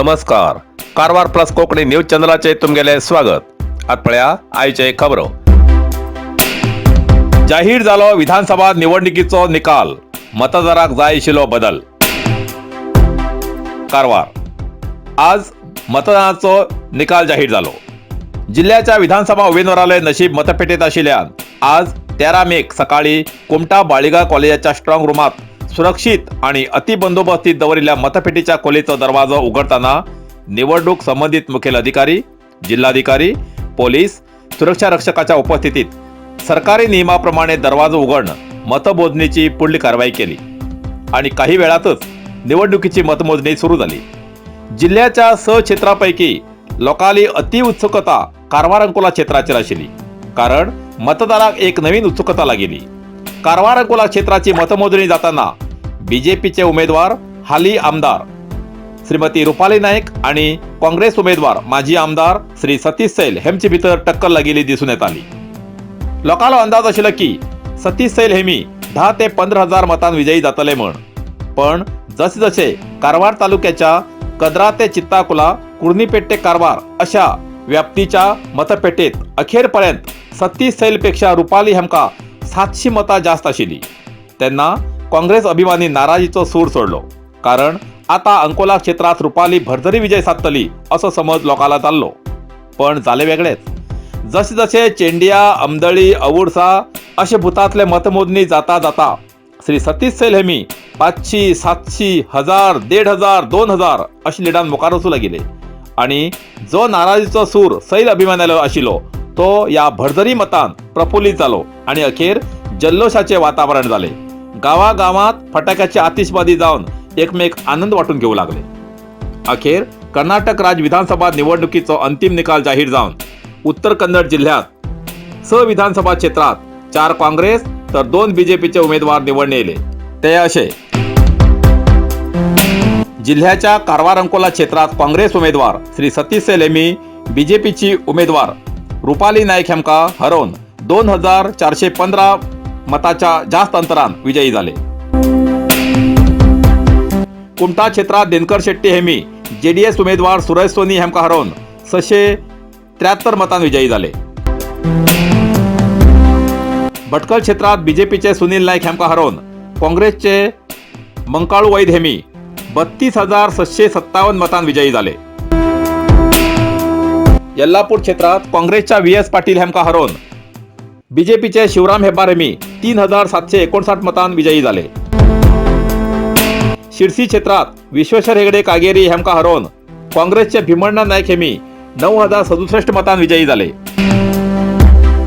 नमस्कार. Karwar plus Konkani news चॅनलाचे तुमगेले स्वागत. आतपळ्या आयचे खबरो. जाहीर जालो विधानसभा निवडणुकीचो निकाल, मतदाराक जाय आशिल्लो बदल. कारवार आज मतदानाचो निकाल जाहीर जालो. जिल्ह्याच्या विधानसभा उमेदवाराले नशीब मतपेटीत आशिल्ल्यान आज 13 मेक सकाळी कुमटा बाळिगा कॉलेजाच्या स्ट्रॉंग रूमात सुरक्षित आणि अतिबंदोबस्तीत दवरिल्ल्या मतपेटीच्या खोलीचो दरवाजो उघडताना निवडणूक संबंधित मुखेल अधिकारी, जिल्हाधिकारी, पोलीस, सुरक्षा रक्षकाच्या उपस्थितीत सरकारी नियमाप्रमाणे दरवाजो उघडणं, मतमोजणीची पुढली कारवाई केली आणि काही वेळातच निवडणुकीची मतमोजणी सुरू झाली. जिल्ह्याच्या 6 क्षेत्रापैकी लोकांली अति उत्सुकता कारवार अंकोला क्षेत्राचेर आशिल्ली, कारण मतदाराक एक नवीन उत्सुकता लागिल्ली. कारवार अंकोला क्षेत्राची मतमोजणी जाताना बीजेपीचे उमेदवार हाली आमदार श्रीमती रुपाली नाईक आणि काँग्रेस उमेदवार माजी आमदार श्री सतीश सैल हेमचे भितर टक्कर लागिल्ली दिसून येत आली. लोकांलो अंदाज आशिल्लो की सतीश सैल हेमी 10 ते 15 हजार मतांन विजयी जातले म्हण. पण जसे जसे कारवार तालुक्याच्या कद्रा ते चित्ताकुला, कुर्णीपेट ते कारवार अशा व्याप्तीच्या मतपेटीत अखेरपर्यंत सतीश सैलपेक्षा रुपाली हेमका 700 मतां जास्त आशिल्ली. तेन्ना काँग्रेस अभिमानी नाराजीचो सूर सोडलो, कारण आता अंकोला क्षेत्रात रुपाली भरभरी विजय साधतली असो समज लोकांना जाल्लो. पण जाले वेगळेच. जसे जसे चेंडिया, अमदळी, अवुडसा अशे भुतांतले मतमोजणी जाता जाता श्री सतीश सैल हेमी 500, 700, 1000, 1500, 2000 अशी लिडान मुखार वचूं लागिले. आणि जो नाराजीचो सूर सैल अभिमानालो आशिल्लो तो या भरभरी मतान प्रफुल्लीत जालो आणि अखेर जल्लोषाचे वातावरण झाले. गावागावात फटाक्याची आतिषबाजी जाऊन एकमेक आनंद वाटून घेऊ लागले. अखेर कर्नाटक राज्य विधानसभा निवडणुकीचो अंतिम निकाल जाहीर जाऊन उत्तर कन्नड जिल्ह्यात 6 विधानसभा क्षेत्रात 4 काँग्रेस तर 2 बीजेपीचे उमेदवार निवडणे येले. ते असे: जिल्ह्याच्या कारवार अंकोला क्षेत्रात काँग्रेस उमेदवार श्री सतीश सैल हेमी बीजेपीची उमेदवार रुपाली नाईक हेमका हरवून 2415 मताच्या जास्त अंतरान विजयी झाले. कुमटा क्षेत्रात दिनकर शेट्टी हेमी जेडीएस उमेदवार सुरेश सोनी हेमका हरवून 673 मतान विजयी झाले. भटकल क्षेत्रात बीजेपीचे सुनील नाईक हेमका हरवून काँग्रेसचे मंकाळू वैद हेमी 32657 मतान विजयी झाले. यल्लापूर क्षेत्रात काँग्रेसच्या व्हीएस पाटील हेमका हरवून बीजेपीचे शिवराम हेब्बार हेमी 3759 मतान विजयी झाले. शिरसी क्षेत्रात विश्वेश्वर हेगडे कागेरी हेमका हरवून काँग्रेसचे भीमण्णा नाईक हेमी 9067 मतान विजयी झाले.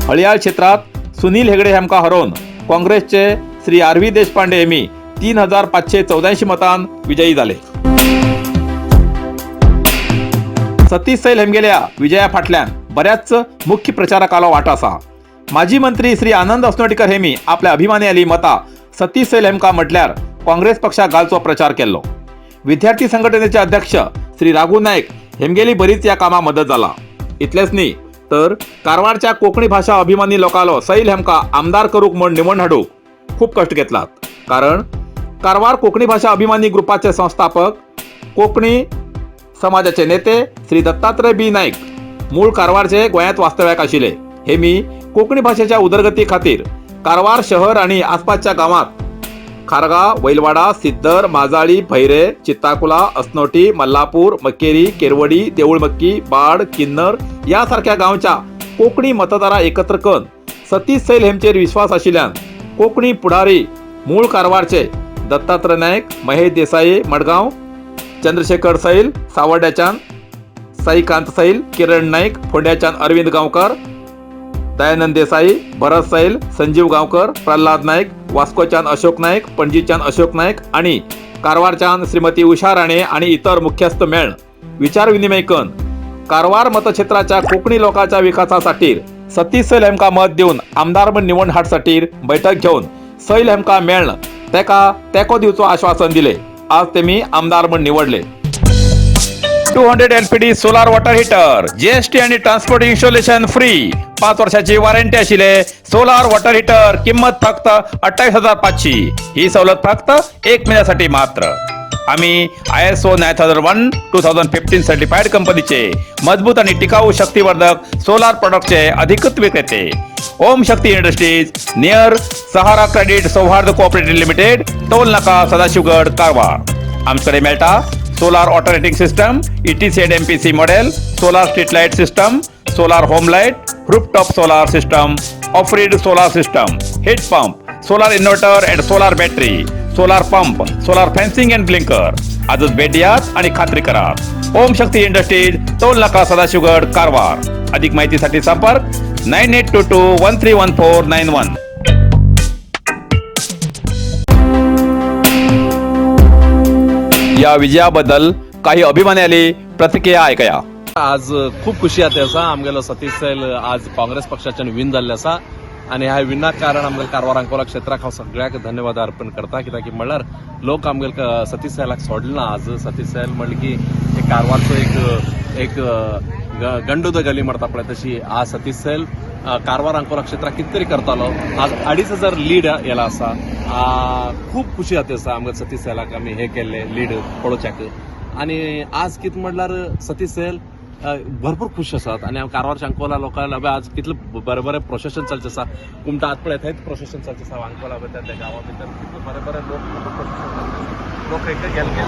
हळियाळ क्षेत्रात सुनील हेगडे हेमका हरवून काँग्रेसचे श्री आरवी देशपांडे हेमी 3584 मतान विजयी झाले. सतीश सैल हेमगेल्या विजया फाटल्यान बऱ्याच मुख्य प्रचारकालो वाटो आसा. माजी मंत्री श्री आनंद अस्नोटीकर हेमी आपल्या अभिमानी आली मता सतीश सैल हेमका म्हटल्यार काँग्रेस पक्षाक घालचो प्रचार केल्लो. विद्यार्थी संघटनेचे अध्यक्ष श्री राघू नाईक हेमगेली बरीच या कामां मदत जाला. इतलेच न्ही तर कारवारच्या कोंकणी भाषा अभिमानी लोकांलो सैल हेमका आमदार करूक म्हण निवडून हाडूक खूप कष्ट घेतलात. कारण कारवार कोंकणी भाषा अभिमानी ग्रुपाचे संस्थापक, कोंकणी समाजाचे नेते श्री दत्तात्रय बी नाईक मूळ कारवारचे गोंयांत वास्तव्याक आशिल्ले. हेमी कोंकणी भाषेच्या उदरगती खातीर कारवार शहर आणि आसपासच्या गावात खारगा, वैलवाडा, सिद्दर, माजाळी, भैरे, चित्ताकुला, अस्नोटी, मल्लापूर, मक्केरी, केरवडी, देऊळमक्की, बाड, किन्नर यासारख्या गावच्या कोंकणी मतदारां एकत्र करून सतीश सैल हेमचेर विश्वास आशिल्ल्यान कोंकणी पुढारी मूळ कारवारचे दत्तात्रय नाईक, महेश देसाई मडगांव, चंद्रशेखर सैल सावर्ड्याच्यान, साईकांत सैल, किरण नाईक फोंड्याच्यान, अरविंद गांवकर, दयानंद देसाई, भरत सैल, संजीव गांवकर, प्रल्हाद नाईक, वास्कोच्यान अशोक नाईक, पणजीच्यान अशोक नाईक आणि कारवारच्यान श्रीमती उषा राणे आणि इतर मुख्यस्थ मेळून विचार विनिमय करून कारवार मतक्षेत्राच्या कोंकणी लोकांच्या विकासासाठी सतीश सैल हेमका मत देऊन आमदार म्हण निवडून हाडसाठी बैठक घेऊन सैल हेमका मेळ्ळन तेका तेको दिवचो आश्वासन दिले. आज तेमी आमदार म्हण निवडले. 200 LPD solar water heater, GST आणि ट्रान्सपोर्ट इन्स्टॉलेशन फ्री. 5 वर्षाची वॉरंटी आशिले सोलार वॉटर हीटर किंमत फक्त 28,500. ही सवलत फक्त 1 महिन्यासाठी मात्र. आम्ही ISO 9001:2015 सर्टिफाईड कंपनीचे मजबूत आणि टिकाऊ शक्तिवर्धक सोलार प्रोडक्टचे अधिकृत विक्रेते. ओम शक्ती इंडस्ट्रीज नियर सहारा क्रेडिट सौहार्द कोऑपरेटिव्ह लिमिटेड, टोल नाका सदाशिवगड कारवार. आमच्याकडे मेळटा solar auto rating system, ETZ MPC model, solar street light system, solar home light, rooftop solar system, of grid solar system, heat pump, solar inverter and solar battery, solar pump, solar fencing and blinker. आजच भेट द्यात आणि खात्री करा. ओम शक्ती industries, toll नाका सदाशिवगड कारवार. अधिक माहितीसाठी संपर्क 9822131491. या विजयाबद्दल काही अभिमानाली प्रतिक्रिया ऐकूया. आज खूप खुशी आते आसा आमगेलो सतीश सैल आज काँग्रेस पक्षाच्यान विन जाल्ले आसा आनी ह्या विनाक कारण आमगेल्या कारवार अंकोला क्षेत्राक हांव सगळ्याक धन्यवाद अर्पण करता. कित्याक की म्हणल्यार लोक आमगेल्या सतीश सैलाक सोडले ना. आज सतीश सैल म्हणले की कारवारचो एक गंडूद गली म्हणटा पळय तशी आज सतीश सैल कारवार अंकोला क्षेत्राक कितें तरी करतालो. आज 2,500 लीड येला आसा. खूप खुशी जाता आसा आमगे सतीश सैलाक आमी हे केल्ले लीड पळोवच्याक. आनी आज कितें म्हणल्यार सतीश सैल भरपूर खुश आसात आनी हांव कारवारच्या अंकोला लोकांक आज कितलें बरें बरें प्रोसेशन चलचें आसा. कुमटा आत पळय थंयच प्रोसेशन चलचें आसा अंकोला भितर त्या गांवा भितर कितले बरें बरें लोक खंय गेलगेल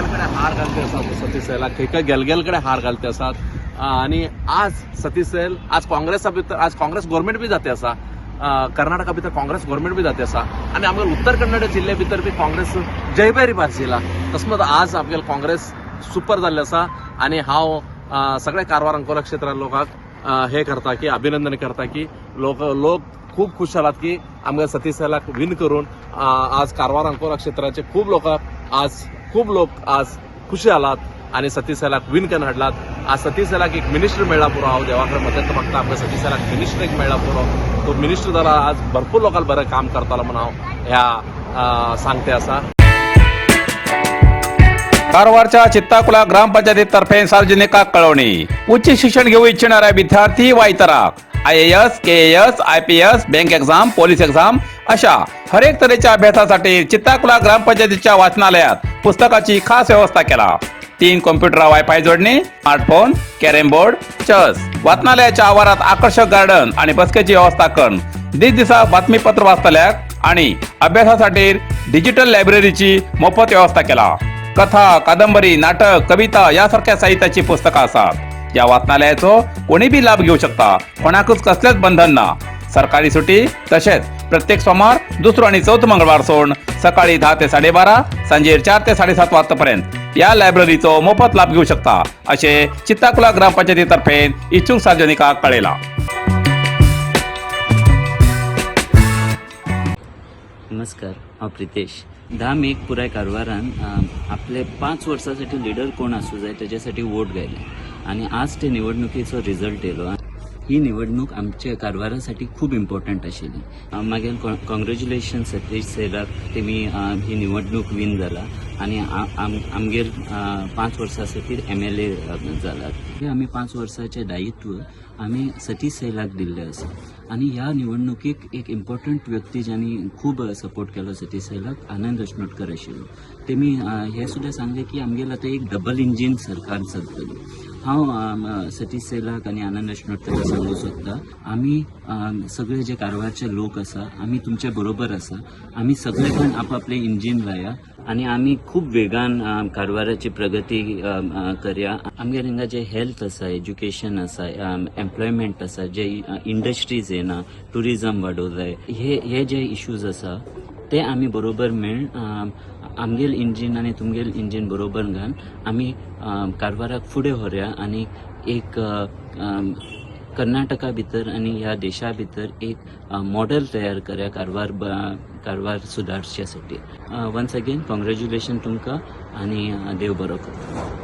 कडेन हार घालते आसात. सतीश सैलाक खंय गेलगेल कडेन हार घालते आसात. आनी आज सतीश सैल आज काँग्रेसा भितर आज काँग्रेस गव्हर्मेंट बी जाते आसा. कर्नाटका भितर काँग्रेस गव्हर्मेंट बी जाते आसा आनी आमगे उत्तर कन्नड जिल्ले भितर बी काँग्रेस जयभेरी बारशिला. तस्मात आज आमगे काँग्रेस सुपर जाल्ले आसा आनी हांव सगळ्या कारवार अंकोला क्षेत्रा लोकांक हे करता की अभिनंदन करता की लोक खूप खुश जालात की आमगे सतीश सैलाक विन करून आज कारवार अंकोला क्षेत्राचे खूप लोक आज खुशी जालात आनी सतीश सैलाक विन करून हाडलात. आज सतीश सैलाक एक मिनिस्टर मेळ्ळा पुरो. हांव देवा कडेन मदत मागता आमगे सतीश सैलाक मिनिस्टर एक मेळ्ळा पुरो. तो मिनिस्टर जाला आज भरपूर लोकांक बरें काम करतालो म्हणून हांव ह्या सांगते आसा. कारवारच्या चित्ताकुला ग्रामपंचायतीतर्फे सार्वजनिकाक कळवणी. उच्च शिक्षण घेऊ इच्छिणाऱ्या विद्यार्थी वा इतरांक IAS, KAS, IPS, bank exam, police exam अशा हरेक तऱ्हेच्या अभ्यासासाठी चित्ताकुला ग्रामपंचायतीच्या वाचनालयात पुस्तकाची खास व्यवस्था केला. 3 कॉम्प्युटर, वायफाय जोडणी, स्मार्टफोन, कॅरम बोर्ड, चेस. वाचनालयाच्या आवारात आकर्षक गार्डन आणि बसकेची व्यवस्था करून दिसा बातमीपत्र वाचतल्याक आणि अभ्यासासाठी डिजिटल लायब्ररीची मोफत व्यवस्था केला. कथा, कादंबरी, नाटक, कविता यासारख्या साहित्याची पुस्तकं असतात. या वाचनालयाचो कोणी बी लाभ घेऊ शकता. कोणाकच कसलेच बंधन ना. सरकारी सुटी तसेच प्रत्येक सोमार, दुसरो आणि चौथ मंगळवार सोडून सकाळी 10 ते 12:30, सांजेर 4 ते 7:30 वाजतापर्यंत या लायब्ररीचो मोफत लाभ घेऊ शकता असे चित्ताकुला ग्रामपंचायतीतर्फे इच्छुक सार्वजनिकाक कळयला. नमस्कार, हांव प्रितेश. 10 मेक पुराय कारवारान आपले 5 वर्सांसाठी लिडर कोण आसूं जाय तेच्यासाठी वोट घायले आणि आज ते निवडणुकीचो रिझल्ट येयलो. ही निवडणूक आमच्या कारवारासाठी खूप इम्पॉर्टंट आशिल्ली. मागीर कॉंग्रॅच्युलेशन सतीश सैलाक तेमी ही निवडणूक विन जाला आणि आमगेर 5 वर्सांसाठी MLA जालात. आमी 5 वर्सांचें दायित्व आमी सतीश सैलाक दिल्लें आसा आणि ह्या निवडणुकीक एक इम्पॉर्टंट व्यक्ती ज्यांनी खूप सपोर्ट केलो सतीश सैलाक, आनंद अश्नोटकर आशिल्लो. तेमी हे सुद्दां सांगले की आमगेर आतां एक डबल इंजीन सरकार चलतली. हांव सतीश सैलाक आनी आनंद अश्नोटकर सांगू सोदता, आमी सगळे जे कारवारचे लोक आसा आमी तुमचे बरोबर आसा. आमी सगळे जाण आपआपले इंजीन लाया आणि आमी खूप वेगान कारवाराची प्रगती करया. आमगेर हिंगा जे हेल्थ आसा, एज्युकेशन आसा, एम्प्लॉयमेंट आसा, जे इंडस्ट्रीज येना, टुरिझम वाडोवं जाय, हे जे इश्यूज आसा ते आमी बरोबर मेळून आमगेल इंजीन आणि तुमगेल इंजीन बरोबर घालून आमी कारवाराक फुडें व्हरया आणि एक कर्नाटका भितर आणि ह्या देशा भितर एक मॉडेल तयार करया कारवार सुदारच्यासाठी. वन्स अगेन कॉंग्रॅच्युलेशन तुमकां आणि देव बरो करूं.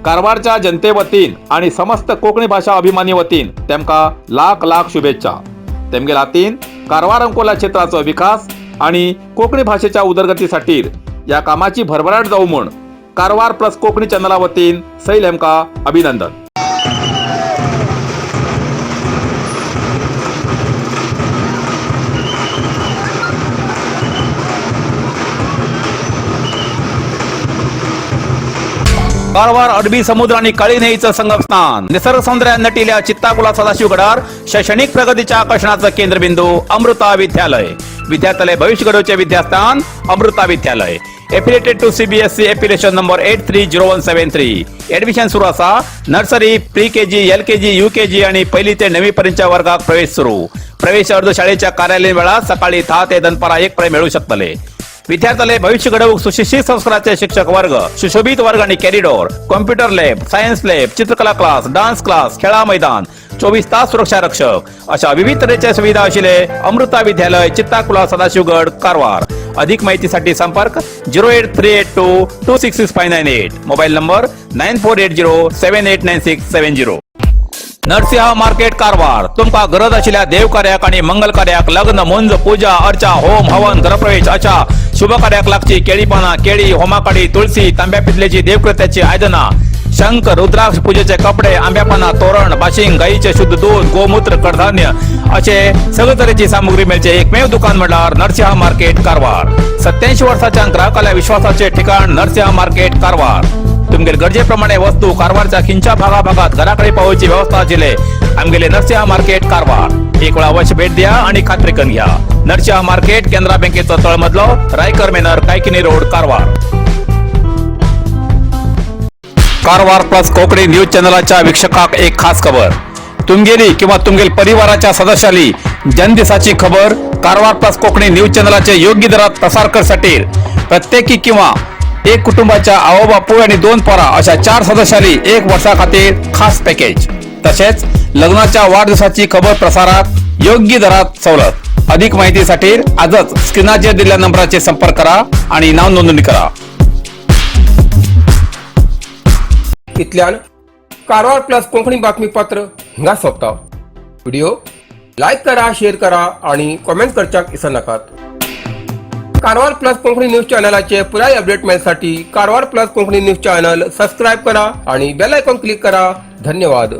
कारवारच्या जनते वतीन आणि समस्त कोकणी भाषा अभिमानी वतीन तेमका लाख लाख शुभेच्छा. तेमगे हातीन कारवार अंकोला क्षेत्राचो विकास आणि कोकणी भाषेच्या उदरगतीसाठी या कामाची भरभराट जाऊ म्हूण कारवार प्लस कोकणी चॅनला वतीन सैल हेमका अभिनंदन. कारवार अरबी समुद्र आणि काळी नदीचं संगमस्थान, निसर्ग सौंदर्याने नटलेल्या चित्ताकुला सदाशिवगडावर शैक्षणिक प्रगतीच्या आकर्षणाचं केंद्रबिंदू अमृता विद्यालय. विद्यार्थ्यालय भविष्य घडवचे विद्यास्थान Amrita Vidyalaya. Affiliated to CBSE application number 830173. Admission सुरू असा. Nursery, pre KG, LKG, UKG आणि पहिली ते 9वी पर्यंतच्या वर्गात प्रवेश सुरू. प्रवेश अर्ज शाळेच्या कार्यालयीन वेळा सकाळी 10 ते दनपारा 1 पर्यंत मिळू शकतले. विद्यार्थ्यालय भविष्य घडवूक सुशिक्षित संस्काराचे शिक्षक वर्ग, सुशोभित वर्ग आणि corridor, computer lab, science lab, चित्रकला क्लास, डान्स क्लास, खेळा मैदान, 24 तास सुरक्षा रक्षक अशा विविध तऱ्हेच्या सुविधा असलेले अमृता विद्यालय, चित्ताकुला, सदाशिवगड, कारवार. अधिक माहितीसाठी संपर्क 08382266598. Mobile number 9480789670. Narasimha market Karwar. तुमका गरज असलेल्या देवकार्याक आणि मंगल कार्याक, लग्न, मुंज, पूजा अर्चा, होम हवन, गृहप्रवेश अशा शुभ कार्याक लागची केळीपाना, केळी, होमाकाडी, तुळशी, तांब्या पितलेची देवकृत्याची आयदना, शंख, रुद्राक्ष पूजेचे कपडे, आंब्यापाना, तोरण, बाशिंग, गाईचे शुद्ध दूध, गोमूत्र, कडधान्य असे सगळे तऱ्हेची सामुग्री मिळते एकमेव दुकान म्हणल्यार नरसिंह मार्केट कारवार. 87 वर्षाच्या ग्राहकाला विश्वासाचे ठिकाण नरसिंह मार्केट कारवार. तुमगेल गरजेप्रमाणे वस्तू कारवारच्या खिंच्या भागाभागात घराकडे पावची व्यवस्था आशिल्ले आमगेले नरसिंह मार्केट कारवार. एक वेळा अवश्य भेट द्या आणि खात्री करून घ्या. नरसिंह मार्केट, केंद्रा बँकेचा तळमजलो, Raikar manor, Kaikini road, Karwar. Karwar plus Konkani news चॅनलच्या वीक्षकाक एक खास खबर. तुमगेली किंवा तुमगेल परिवाराच्या सदस्याली जनदिसाची खबर कारवार प्लस कोकणी न्यूज चॅनलचे योग्य दरात प्रसार करण्यासाठी प्रत्येकी किंवा एक कुटुंबाच्या आवो बापू आणि 2 पोरा अशा 4 सदस्यांनी 1 वर्षा खातीर खास पॅकेज. तसेच लग्नाच्या वाढदिवसाची खबर प्रसारात योग्य दरात सवलत. अधिक माहितीसाठी आजच स्क्रीनावर दिलेल्या नंबराचे संपर्क करा आणि नाव नोंदणी करा. इतल्यान कारवार प्लस कोंकणी बातमीपत्र हिंगा सोंपता. व्हिडिओ लाईक करा, शेअर करा आणि कमेंट करच्याक विसरू नकात. कारवार प्लस कोंकणी न्यूज चॅनलाचे पुराय अपडेट मिळण्यासाठी Karwar plus Konkani news channel subscribe करा आणि बेल आयकॉन क्लिक करा. धन्यवाद.